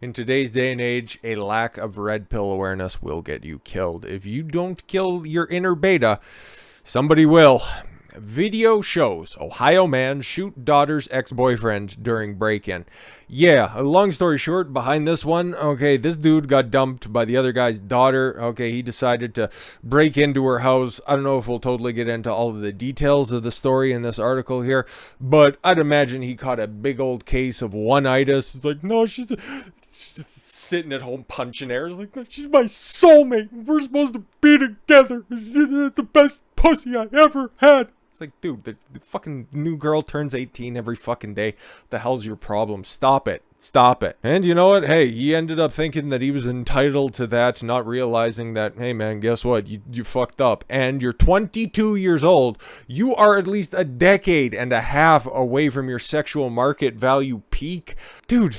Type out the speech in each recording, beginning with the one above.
In today's day and age, a lack of red pill awareness will get you killed. If you don't kill your inner beta, somebody will. Video shows Ohio man shoot daughter's ex-boyfriend during break-in. Yeah, a long story short, behind this one, okay, this dude got dumped by the other guy's daughter. Okay, he decided to break into her house. I don't know if we'll totally get into all of the details of the story in this article here, but I'd imagine he caught a big old case of ONEitis. It's like, no, she's sitting at home punching air. It's like, no, she's my soulmate. We're supposed to be together. It's the best pussy I ever had. It's like, dude, the fucking new girl turns 18 every fucking day. What the hell's your problem? Stop it. Stop it. And you know what? Hey, he ended up thinking that he was entitled to that, not realizing that, hey man, guess what? You fucked up. And you're 22 years old. You are at least a decade and a half away from your sexual market value peak. Dude,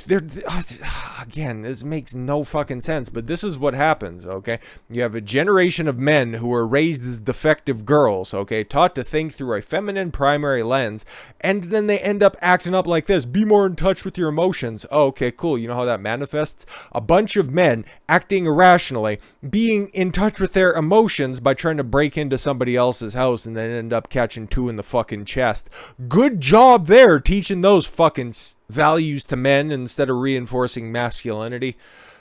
again, this makes no fucking sense, but this is what happens, okay? You have a generation of men who are raised as defective girls, okay? Taught to think through a feminine primary lens, and then they end up acting up like this. Be more in touch with your emotions. Oh, okay, cool. You know how that manifests? A bunch of men acting irrationally, being in touch with their emotions by trying to break into somebody else's house and then end up catching two in the fucking chest. Good job there, teaching those fucking values to men instead of reinforcing masculinity.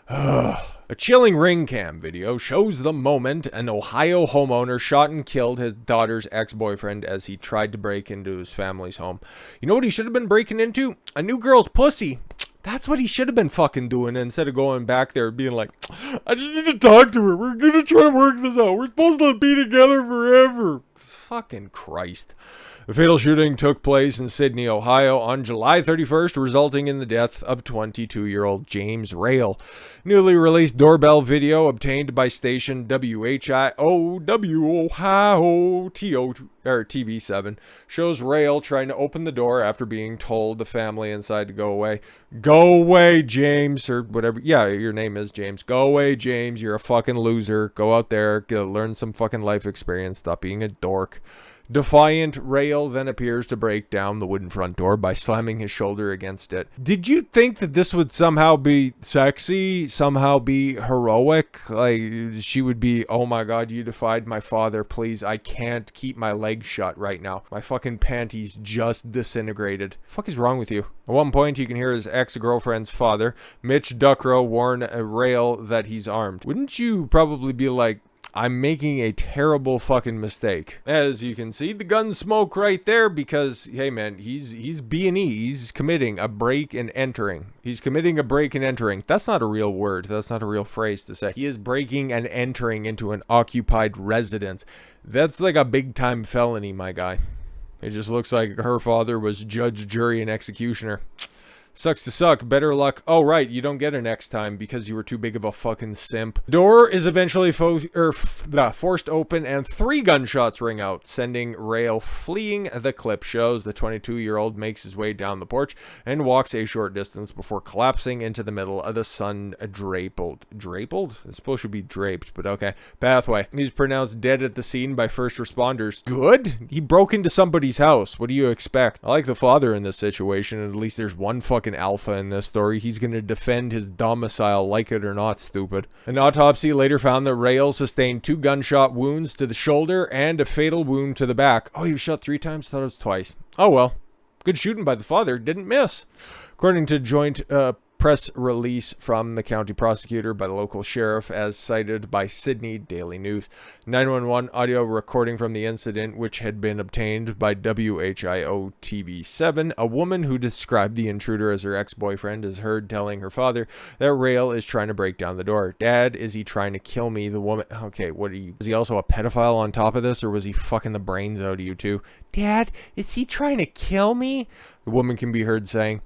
A chilling ring cam video shows the moment an Ohio homeowner shot and killed his daughter's ex-boyfriend as he tried to break into his family's home. You know what he should have been breaking into? A new girl's pussy. That's what he should have been fucking doing instead of going back there being like, I just need to talk to her. We're going to try to work this out. We're supposed to be together forever. Fucking Christ. The fatal shooting took place in Sidney, Ohio on July 31st, resulting in the death of 22-year-old James Rayl. Newly released doorbell video obtained by station WHIOW Ohio TV7 shows Rayl trying to open the door after being told the family inside to go away. Go away, James, or whatever. Yeah, your name is James. Go away, James. You're a fucking loser. Go out there, learn some fucking life experience. Stop being a dork. Defiant, Rayl then appears to break down the wooden front door by slamming his shoulder against it. Did you think that this would somehow be sexy, somehow be heroic? Like, she would be, oh my god, you defied my father, please, I can't keep my legs shut right now. My fucking panties just disintegrated. The fuck is wrong with you? At one point, you can hear his ex-girlfriend's father, Mitch Duckro, warn Rayl that he's armed. Wouldn't you probably be like, I'm making a terrible fucking mistake? As you can see, the gun smoke right there because, hey man, he's B&E. He's committing a break and entering. He's committing a break and entering. That's not a real word. That's not a real phrase to say. He is breaking and entering into an occupied residence. That's like a big time felony, my guy. It just looks like her father was judge, jury, and executioner. Sucks to suck. Better luck. Oh, right. You don't get it next time because you were too big of a fucking simp. Door is eventually forced open and 3 gunshots ring out, sending Rayl fleeing. The clip shows the 22-year-old makes his way down the porch and walks a short distance before collapsing into the middle of the sun-draped. It's supposed to be draped, but okay. Pathway. He's pronounced dead at the scene by first responders. Good? He broke into somebody's house. What do you expect? I like the father in this situation. At least there's one fucking alpha in this story. He's gonna defend his domicile, like it or not, stupid. An autopsy later found that Rayl sustained 2 gunshot wounds to the shoulder and a fatal wound to the back. Oh, he was shot 3 times? Thought it was twice. Oh well. Good shooting by the father. Didn't miss. According to joint press release from the county prosecutor by the local sheriff, as cited by Sidney Daily News. 911 audio recording from the incident, which had been obtained by WHIO TV7. A woman who described the intruder as her ex-boyfriend is heard telling her father that Rayl is trying to break down the door. Dad, is he trying to kill me? The woman... Okay, what are you... Is he also a pedophile on top of this, or was he fucking the brains out of you two? Dad, is he trying to kill me? The woman can be heard saying.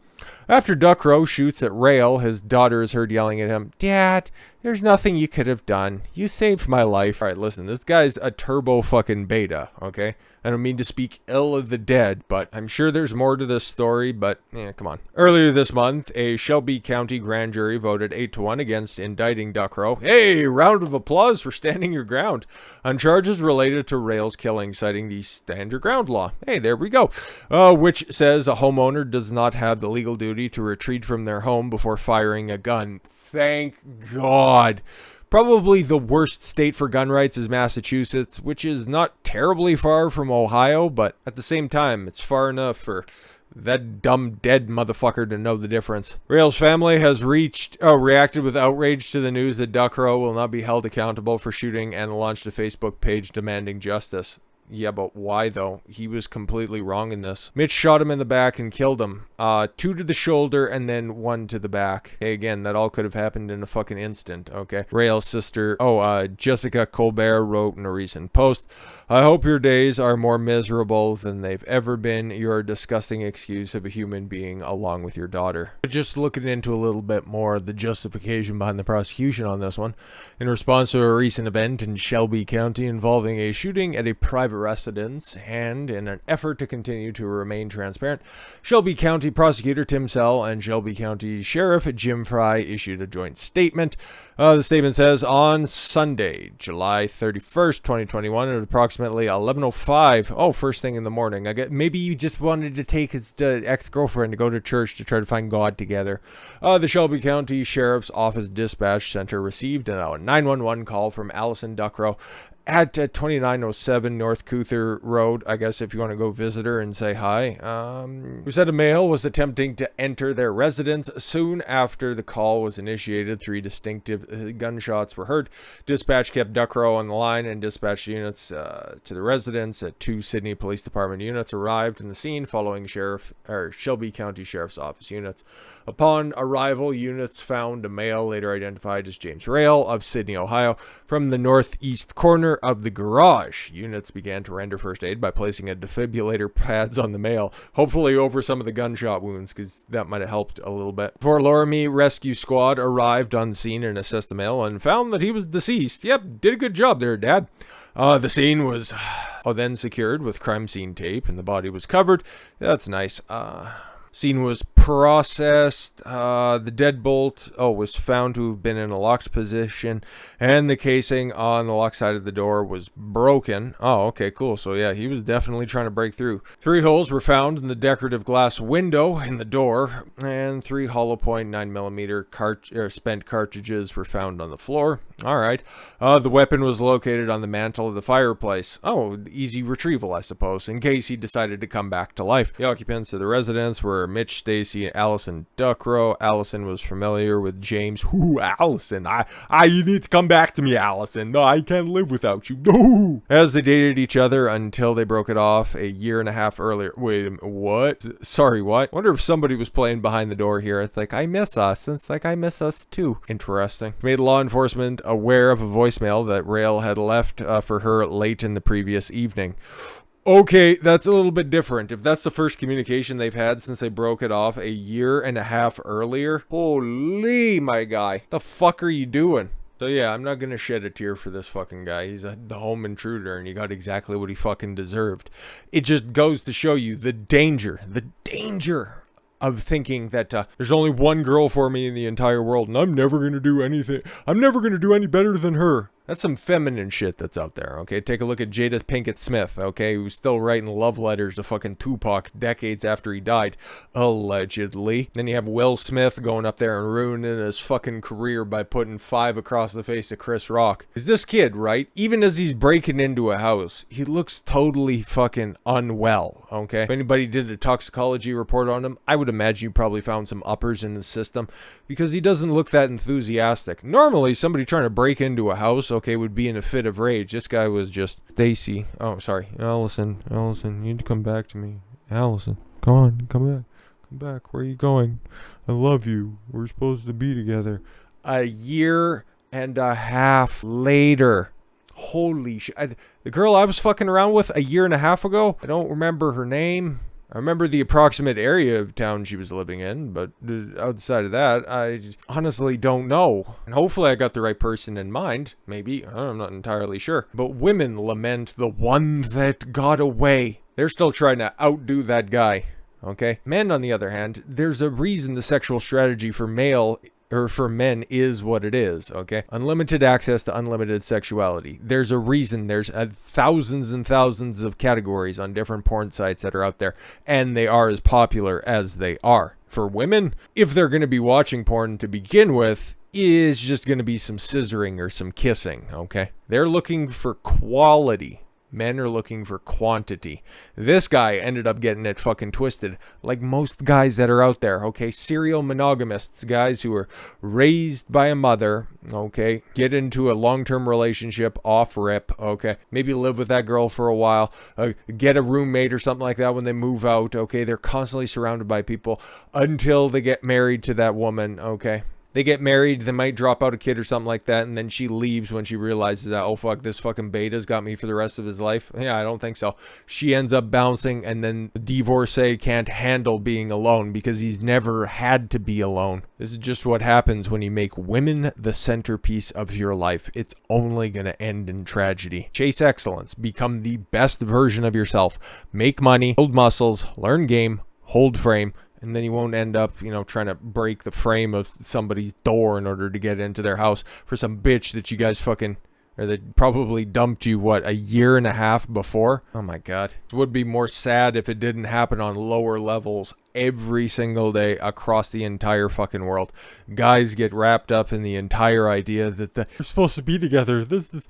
After Duckro shoots at Rayl, his daughter is heard yelling at him, Dad, There's nothing you could have done. You saved my life. All right, listen, this guy's a turbo fucking beta, okay? I don't mean to speak ill of the dead, but I'm sure there's more to this story, but come on. Earlier this month, a Shelby County grand jury voted 8-1 against indicting Duckro. Hey, round of applause for standing your ground on charges related to Rayl's killing, citing the stand your ground law. Hey, there we go. Which says a homeowner does not have the legal duty to retreat from their home before firing a gun. Thank God. Probably the worst state for gun rights is Massachusetts, which is not terribly far from Ohio, but at the same time, it's far enough for that dumb dead motherfucker to know the difference. Rayl's family has reacted with outrage to the news that Duckro will not be held accountable for shooting and launched a Facebook page demanding justice. Yeah, but why though? He was completely wrong in this. Mitch shot him in the back and killed him. 2 to the shoulder and then 1 to the back. Hey, again, that all could have happened in a fucking instant, okay? Rayl's sister, Jessica Colbert wrote in a recent post, I hope your days are more miserable than they've ever been. You're a disgusting excuse of a human being along with your daughter. Just looking into a little bit more the justification behind the prosecution on this one. In response to a recent event in Shelby County involving a shooting at a private residence and in an effort to continue to remain transparent, Shelby County Prosecutor Tim Sell and Shelby County Sheriff Jim Fry issued a joint statement. The statement says, on Sunday, July 31st, 2021, at approximately 11:05, first thing in the morning. Maybe you just wanted to take his ex-girlfriend to go to church to try to find God together. The Shelby County Sheriff's Office Dispatch Center received a 911 call from Allyson Duckro at 2907 North Cuther Road, I guess if you want to go visit her and say hi, who said a male was attempting to enter their residence. Soon after the call was initiated, 3 distinctive gunshots were heard. Dispatch kept Duckro on the line and dispatched units to the residence. 2 Sidney Police Department units arrived in the scene following Shelby County Sheriff's Office units. Upon arrival, units found a male later identified as James Rayl of Sidney, Ohio, from the northeast corner of the garage. Units began to render first aid by placing a defibrillator pads on the male, hopefully over some of the gunshot wounds, because that might have helped a little bit. Fort Loramie Rescue Squad arrived on scene and assessed the male and found that he was deceased. Yep, did a good job there, Dad. The scene was then secured with crime scene tape and the body was covered. That's nice. Scene was processed. The deadbolt was found to have been in a locked position, and the casing on the lock side of the door was broken. Oh, okay, cool. So yeah, he was definitely trying to break through. 3 holes were found in the decorative glass window in the door, and 3 hollow point 9mm spent cartridges were found on the floor. All right. The weapon was located on the mantle of the fireplace. Oh, easy retrieval, I suppose, in case he decided to come back to life. The occupants of the residence were Mitch, Stacy, and Allyson Duckro. Allyson was familiar with James. Who, Allyson? You need to come back to me, Allyson. No, I can't live without you. No. As they dated each other until they broke it off a year and a half earlier. Wait a minute, what? Sorry, what? Wonder if somebody was playing behind the door here. It's like, I miss us. It's like, I miss us too. Interesting. Made law enforcement aware of a voicemail that Rayl had left for her late in the previous evening. Okay, that's a little bit different. If that's the first communication they've had since they broke it off a year and a half earlier, holy my guy, the fuck are you doing? So yeah, I'm not gonna shed a tear for this fucking guy. He's the home intruder and he got exactly what he fucking deserved. It just goes to show you the danger of thinking that there's only one girl for me in the entire world and I'm never gonna do anything. I'm never gonna do any better than her. That's some feminine shit that's out there, okay? Take a look at Jada Pinkett Smith, okay? Who's still writing love letters to fucking Tupac decades after he died, allegedly. Then you have Will Smith going up there and ruining his fucking career by putting 5 across the face of Chris Rock. Is this kid, right? Even as he's breaking into a house, he looks totally fucking unwell, okay? If anybody did a toxicology report on him, I would imagine you probably found some uppers in his system because he doesn't look that enthusiastic. Normally, somebody trying to break into a house, okay, would be in a fit of rage. This guy was just Stacy. Oh, sorry. Allyson, you need to come back to me. Allyson, come on, come back. Where are you going? I love you. We're supposed to be together. A year and a half later. Holy shit. The girl I was fucking around with a year and a half ago, I don't remember her name. I remember the approximate area of town she was living in, but outside of that, I honestly don't know. And hopefully I got the right person in mind. Maybe. I'm not entirely sure. But women lament the one that got away. They're still trying to outdo that guy. Okay? Men, on the other hand, there's a reason the sexual strategy for men is what it is, okay? Unlimited access to unlimited sexuality. There's a reason. There's thousands and thousands of categories on different porn sites that are out there, and they are as popular as they are. For women, if they're going to be watching porn to begin with, is just going to be some scissoring or some kissing, okay? They're looking for quality. Men are looking for quantity. This guy ended up getting it fucking twisted, like most guys that are out there, okay? Serial monogamists, guys who are raised by a mother, okay? Get into a long-term relationship off rip, okay? Maybe live with that girl for a while, get a roommate or something like that when they move out, okay? They're constantly surrounded by people until they get married to that woman, okay? They get married, they might drop out a kid or something like that, and then she leaves when she realizes that, oh fuck, this fucking beta's got me for the rest of his life. Yeah, I don't think so. She ends up bouncing, and then the divorcee can't handle being alone because he's never had to be alone. This is just what happens when you make women the centerpiece of your life. It's only going to end in tragedy. Chase excellence. Become the best version of yourself. Make money, build muscles, learn game, hold frame. And then you won't end up, trying to break the frame of somebody's door in order to get into their house for some bitch that you guys or that probably dumped you, a year and a half before? Oh my God. It would be more sad if it didn't happen on lower levels every single day across the entire fucking world. Guys get wrapped up in the entire idea that they're supposed to be together. This is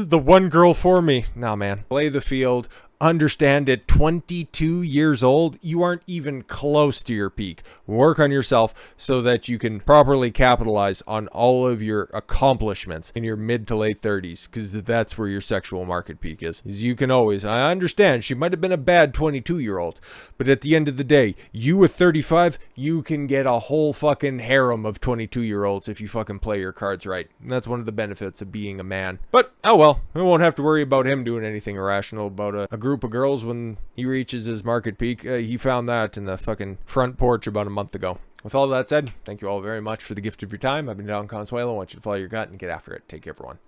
the one girl for me. Nah, man. Play the field. Understand at 22 years old, you aren't even close to your peak. Work on yourself so that you can properly capitalize on all of your accomplishments in your mid to late 30s, because that's where your sexual market peak is. You can always, I understand, she might have been a bad 22-year-old, but at the end of the day, you at 35, you can get a whole fucking harem of 22-year-olds if you fucking play your cards right. And that's one of the benefits of being a man. But, oh well, we won't have to worry about him doing anything irrational about a group of girls when he reaches his market peak. He found that in the fucking front porch about a month ago. With all that said, thank you all very much for the gift of your time. I've been Don Consuelo. I want you to follow your gut and get after it. Take care, everyone.